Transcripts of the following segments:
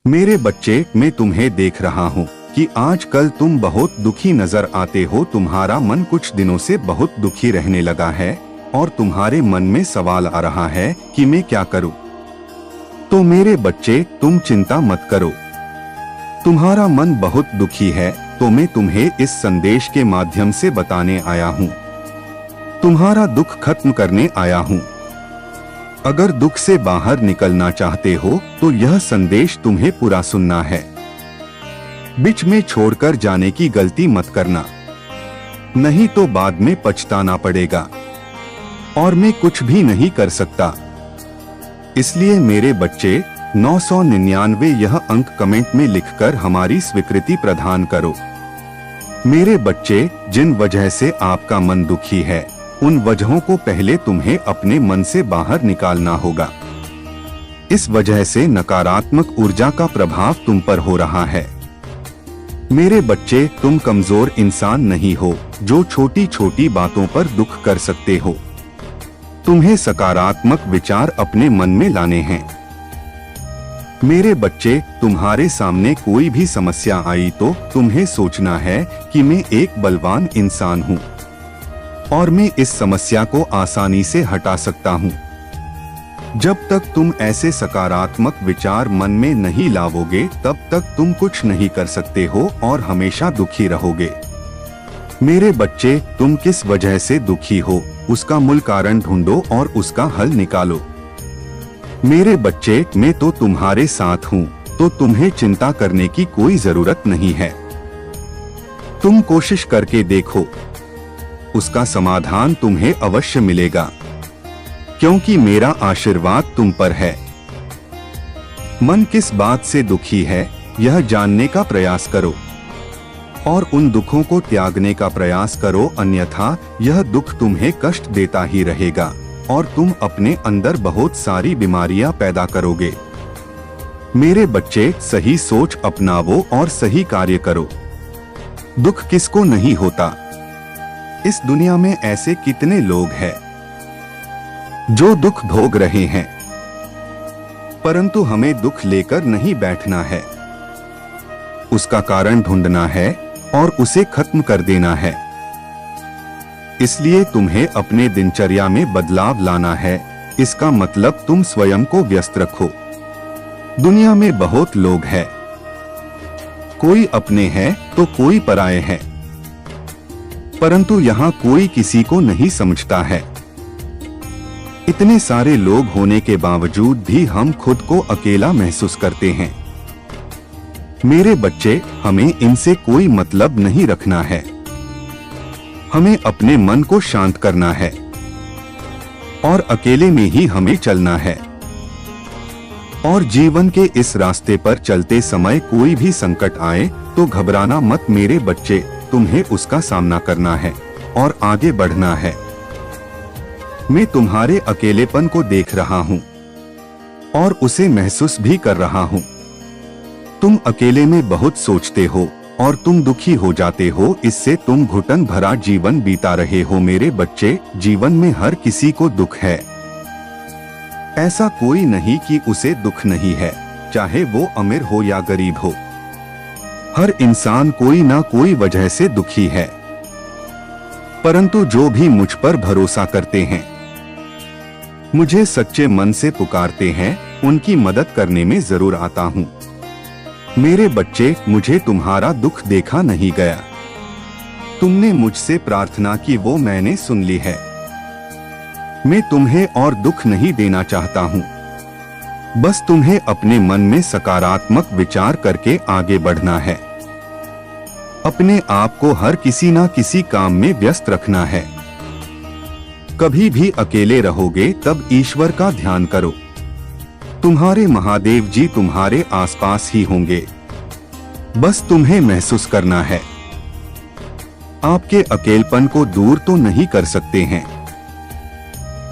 मेरे बच्चे, मैं तुम्हें देख रहा हूँ कि आजकल तुम बहुत दुखी नजर आते हो। तुम्हारा मन कुछ दिनों से बहुत दुखी रहने लगा है और तुम्हारे मन में सवाल आ रहा है कि मैं क्या करूँ। तो मेरे बच्चे, तुम चिंता मत करो। तुम्हारा मन बहुत दुखी है तो मैं तुम्हें इस संदेश के माध्यम से बताने आया हूँ। तुम्हारा दुख खत्म करने आया हूँ। अगर दुख से बाहर निकलना चाहते हो तो यह संदेश तुम्हें पूरा सुनना है। बीच में छोड़कर जाने की गलती मत करना, नहीं तो बाद में पछताना पड़ेगा और मैं कुछ भी नहीं कर सकता। इसलिए मेरे बच्चे, 999 यह अंक कमेंट में लिखकर हमारी स्वीकृति प्रदान करो। मेरे बच्चे, जिन वजह से आपका मन दुखी है उन वजहों को पहले तुम्हें अपने मन से बाहर निकालना होगा। इस वजह से नकारात्मक ऊर्जा का प्रभाव तुम पर हो रहा है। मेरे बच्चे, तुम कमजोर इंसान नहीं हो जो छोटी छोटी बातों पर दुख कर सकते हो। तुम्हें सकारात्मक विचार अपने मन में लाने हैं। मेरे बच्चे, तुम्हारे सामने कोई भी समस्या आई तो तुम्हें सोचना है कि मैं एक बलवान इंसान हूँ और मैं इस समस्या को आसानी से हटा सकता हूँ। जब तक तुम ऐसे सकारात्मक विचार मन में नहीं लाओगे तब तक तुम कुछ नहीं कर सकते हो और हमेशा दुखी रहोगे। मेरे बच्चे, तुम किस वजह से दुखी हो उसका मूल कारण ढूंढो और उसका हल निकालो। मेरे बच्चे, मैं तो तुम्हारे साथ हूँ, तो तुम्हें चिंता करने की कोई जरूरत नहीं है। तुम कोशिश करके देखो, उसका समाधान तुम्हें अवश्य मिलेगा, क्योंकि मेरा आशीर्वाद तुम पर है। मन किस बात से दुखी है यह जानने का प्रयास करो और उन दुखों को त्यागने का प्रयास करो, अन्यथा यह दुख तुम्हें कष्ट देता ही रहेगा और तुम अपने अंदर बहुत सारी बीमारियां पैदा करोगे। मेरे बच्चे, सही सोच अपनाओ और सही कार्य करो। दुख किसको नहीं होता। इस दुनिया में ऐसे कितने लोग हैं जो दुख भोग रहे हैं, परंतु हमें दुख लेकर नहीं बैठना है। उसका कारण ढूंढना है और उसे खत्म कर देना है। इसलिए तुम्हें अपने दिनचर्या में बदलाव लाना है। इसका मतलब तुम स्वयं को व्यस्त रखो। दुनिया में बहुत लोग हैं, कोई अपने हैं तो कोई पराये हैं, परंतु यहाँ कोई किसी को नहीं समझता है। इतने सारे लोग होने के बावजूद भी हम खुद को अकेला महसूस करते हैं। मेरे बच्चे, हमें इनसे कोई मतलब नहीं रखना है। हमें अपने मन को शांत करना है और अकेले में ही हमें चलना है। और जीवन के इस रास्ते पर चलते समय कोई भी संकट आए तो घबराना मत मेरे बच्चे, तुम्हें उसका सामना करना है और आगे बढ़ना है। मैं तुम्हारे अकेलेपन को देख रहा हूँ और उसे महसूस भी कर रहा हूँ। तुम अकेले में बहुत सोचते हो और तुम दुखी हो जाते हो। इससे तुम घुटन भरा जीवन बीता रहे हो। मेरे बच्चे, जीवन में हर किसी को दुख है। ऐसा कोई नहीं कि उसे दुख नहीं है, चाहे वो अमीर हो या गरीब हो। हर इंसान कोई ना कोई वजह से दुखी है, परंतु जो भी मुझ पर भरोसा करते हैं, मुझे सच्चे मन से पुकारते हैं, उनकी मदद करने में जरूर आता हूं। मेरे बच्चे, मुझे तुम्हारा दुख देखा नहीं गया। तुमने मुझसे प्रार्थना की, वो मैंने सुन ली है। मैं तुम्हें और दुख नहीं देना चाहता हूं, बस तुम्हें अपने मन में सकारात्मक विचार करके आगे बढ़ना है। अपने आप को हर किसी ना किसी काम में व्यस्त रखना है। कभी भी अकेले रहोगे तब ईश्वर का ध्यान करो। तुम्हारे महादेव जी तुम्हारे आसपास ही होंगे, बस तुम्हें महसूस करना है। आपके अकेलपन को दूर तो नहीं कर सकते हैं,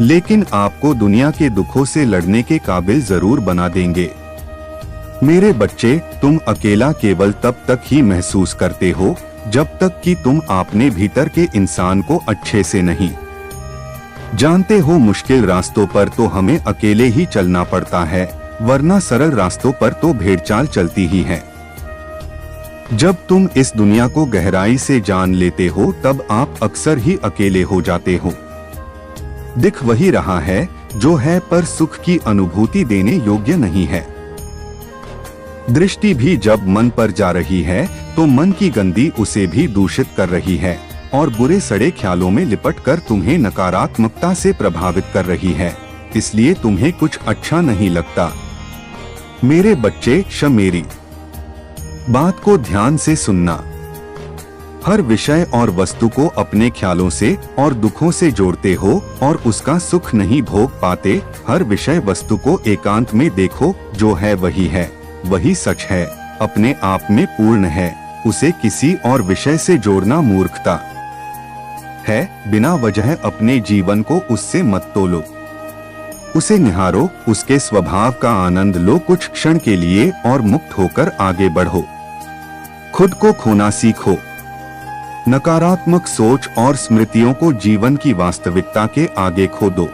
लेकिन आपको दुनिया के दुखों से लड़ने के काबिल जरूर बना देंगे। मेरे बच्चे, तुम अकेला केवल तब तक ही महसूस करते हो जब तक कि तुम अपने भीतर के इंसान को अच्छे से नहीं जानते हो। मुश्किल रास्तों पर तो हमें अकेले ही चलना पड़ता है, वरना सरल रास्तों पर तो भेड़चाल चलती ही है। जब तुम इस दुनिया को गहराई से जान लेते हो तब आप अक्सर ही अकेले हो जाते हो। दिख वही रहा है जो है, पर सुख की अनुभूति देने योग्य नहीं है। दृष्टि भी जब मन पर जा रही है तो मन की गंदी उसे भी दूषित कर रही है और बुरे सड़े ख्यालों में लिपटकर तुम्हें नकारात्मकता से प्रभावित कर रही है, इसलिए तुम्हें कुछ अच्छा नहीं लगता। मेरे बच्चे, मेरी बात को ध्यान से सुनना। हर विषय और वस्तु को अपने ख्यालों से और दुखों से जोड़ते हो और उसका सुख नहीं भोग पाते। हर विषय वस्तु को एकांत में देखो, जो है वही है, वही सच है, अपने आप में पूर्ण है। उसे किसी और विषय से जोड़ना मूर्खता है। बिना वजह अपने जीवन को उससे मत तोलो। उसे निहारो, उसके स्वभाव का आनंद लो कुछ क्षण के लिए और मुक्त होकर आगे बढ़ो। खुद को खोना सीखो। नकारात्मक सोच और स्मृतियों को जीवन की वास्तविकता के आगे खो दो।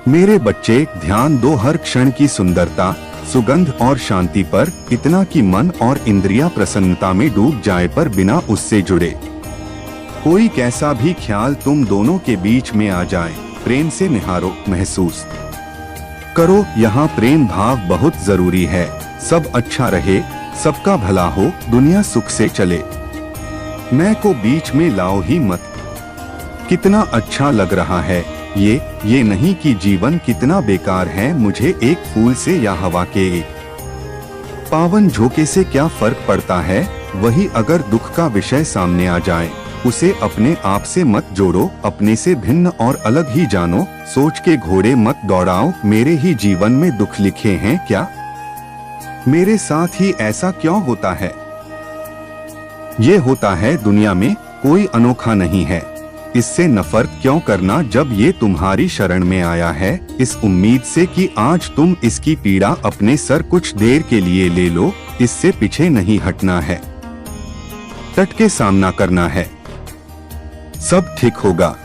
मेरे बच्चे, ध्यान दो हर क्षण की सुंदरता, सुगंध और शांति पर, इतना कि मन और इंद्रियां प्रसन्नता में डूब जाए पर बिना उससे जुड़े कोई कैसा भी ख्याल तुम दोनों के बीच में आ जाए, प्रेम से निहारो, महसूस करो। यहाँ प्रेम भाव बहुत जरूरी है। सब अच्छा रहे, सबका भला हो, दुनिया सुख से चले। मैं को बीच में लाओ ही मत। कितना अच्छा लग रहा है ये नहीं कि जीवन कितना बेकार है। मुझे एक फूल से या हवा के एक पावन झोंके से क्या फर्क पड़ता है। वही अगर दुख का विषय सामने आ जाए, उसे अपने आप से मत जोड़ो, अपने से भिन्न और अलग ही जानो। सोच के घोड़े मत दौड़ाओ, मेरे ही जीवन में दुख लिखे हैं क्या, मेरे साथ ही ऐसा क्यों होता है। ये होता है, दुनिया में कोई अनोखा नहीं है। इससे नफरत क्यों करना जब ये तुम्हारी शरण में आया है, इस उम्मीद से कि आज तुम इसकी पीड़ा अपने सर कुछ देर के लिए ले लो। इससे पीछे नहीं हटना है, डट के सामना करना है, सब ठीक होगा।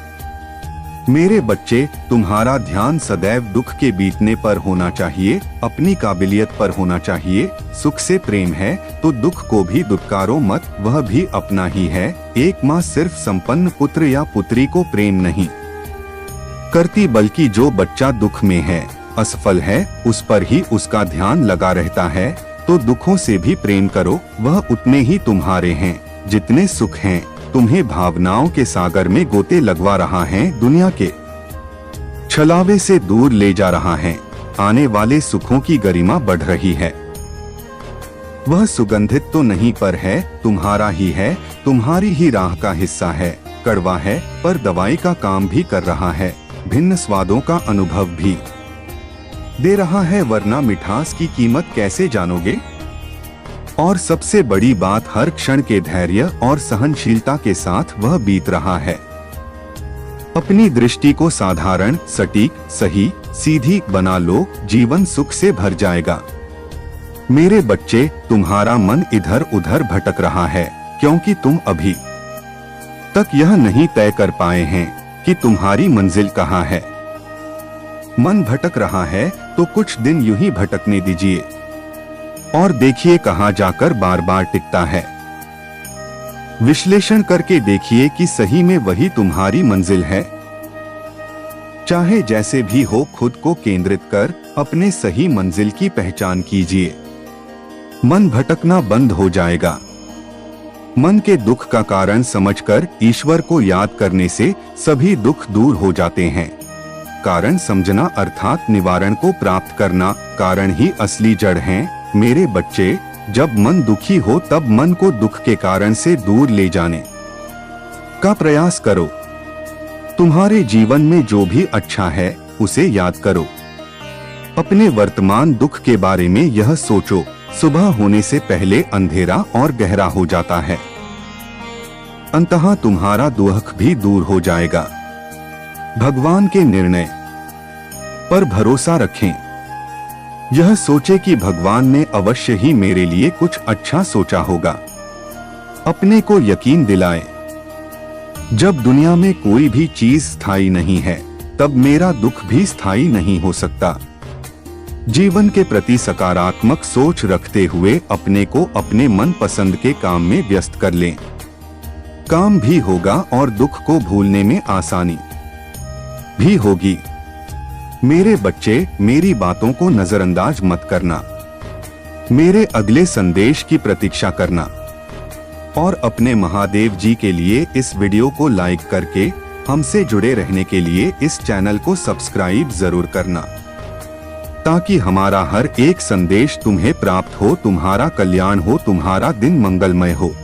मेरे बच्चे, तुम्हारा ध्यान सदैव दुख के बीतने पर होना चाहिए, अपनी काबिलियत पर होना चाहिए। सुख से प्रेम है तो दुख को भी दुत्कारो मत, वह भी अपना ही है। एक माँ सिर्फ संपन्न पुत्र या पुत्री को प्रेम नहीं करती, बल्कि जो बच्चा दुख में है, असफल है, उस पर ही उसका ध्यान लगा रहता है। तो दुखों से भी प्रेम करो, वह उतने ही तुम्हारे हैं जितने सुख हैं। तुम्हें भावनाओं के सागर में गोते लगवा रहा है, दुनिया के छलावे से दूर ले जा रहा है। आने वाले सुखों की गरिमा बढ़ रही है। वह सुगंधित तो नहीं पर है, तुम्हारा ही है, तुम्हारी ही राह का हिस्सा है। कड़वा है पर दवाई का काम भी कर रहा है, भिन्न स्वादों का अनुभव भी दे रहा है, वरना मिठास की कीमत कैसे जानोगे। और सबसे बड़ी बात, हर क्षण के धैर्य और सहनशीलता के साथ वह बीत रहा है। अपनी दृष्टि को साधारण, सटीक, सही, सीधी बना लो, जीवन सुख से भर जाएगा। मेरे बच्चे, तुम्हारा मन इधर उधर भटक रहा है क्योंकि तुम अभी तक यह नहीं तय कर पाए हैं कि तुम्हारी मंजिल कहाँ है। मन भटक रहा है तो कुछ दिन यूं ही भटकने दीजिए और देखिए कहाँ जाकर बार बार टिकता है। विश्लेषण करके देखिए कि सही में वही तुम्हारी मंजिल है। चाहे जैसे भी हो, खुद को केंद्रित कर अपने सही मंजिल की पहचान कीजिए। मन भटकना बंद हो जाएगा। मन के दुख का कारण समझकर ईश्वर को याद करने से सभी दुख दूर हो जाते हैं। कारण समझना अर्थात निवारण को प्राप्त करना, कारण ही असली जड़ है। मेरे बच्चे, जब मन दुखी हो तब मन को दुख के कारण से दूर ले जाने का प्रयास करो। तुम्हारे जीवन में जो भी अच्छा है उसे याद करो। अपने वर्तमान दुख के बारे में यह सोचो, सुबह होने से पहले अंधेरा और गहरा हो जाता है। अंततः तुम्हारा दुख भी दूर हो जाएगा। भगवान के निर्णय पर भरोसा रखें। यह सोचे कि भगवान ने अवश्य ही मेरे लिए कुछ अच्छा सोचा होगा। अपने को यकीन दिलाए, जब दुनिया में कोई भी चीज स्थायी नहीं है, तब मेरा दुख भी स्थायी नहीं हो सकता। जीवन के प्रति सकारात्मक सोच रखते हुए अपने को अपने मन पसंद के काम में व्यस्त कर लें। काम भी होगा और दुख को भूलने में आसानी भी होगी। मेरे बच्चे, मेरी बातों को नजरअंदाज मत करना। मेरे अगले संदेश की प्रतीक्षा करना और अपने महादेव जी के लिए इस वीडियो को लाइक करके हमसे जुड़े रहने के लिए इस चैनल को सब्सक्राइब जरूर करना, ताकि हमारा हर एक संदेश तुम्हें प्राप्त हो। तुम्हारा कल्याण हो, तुम्हारा दिन मंगलमय हो।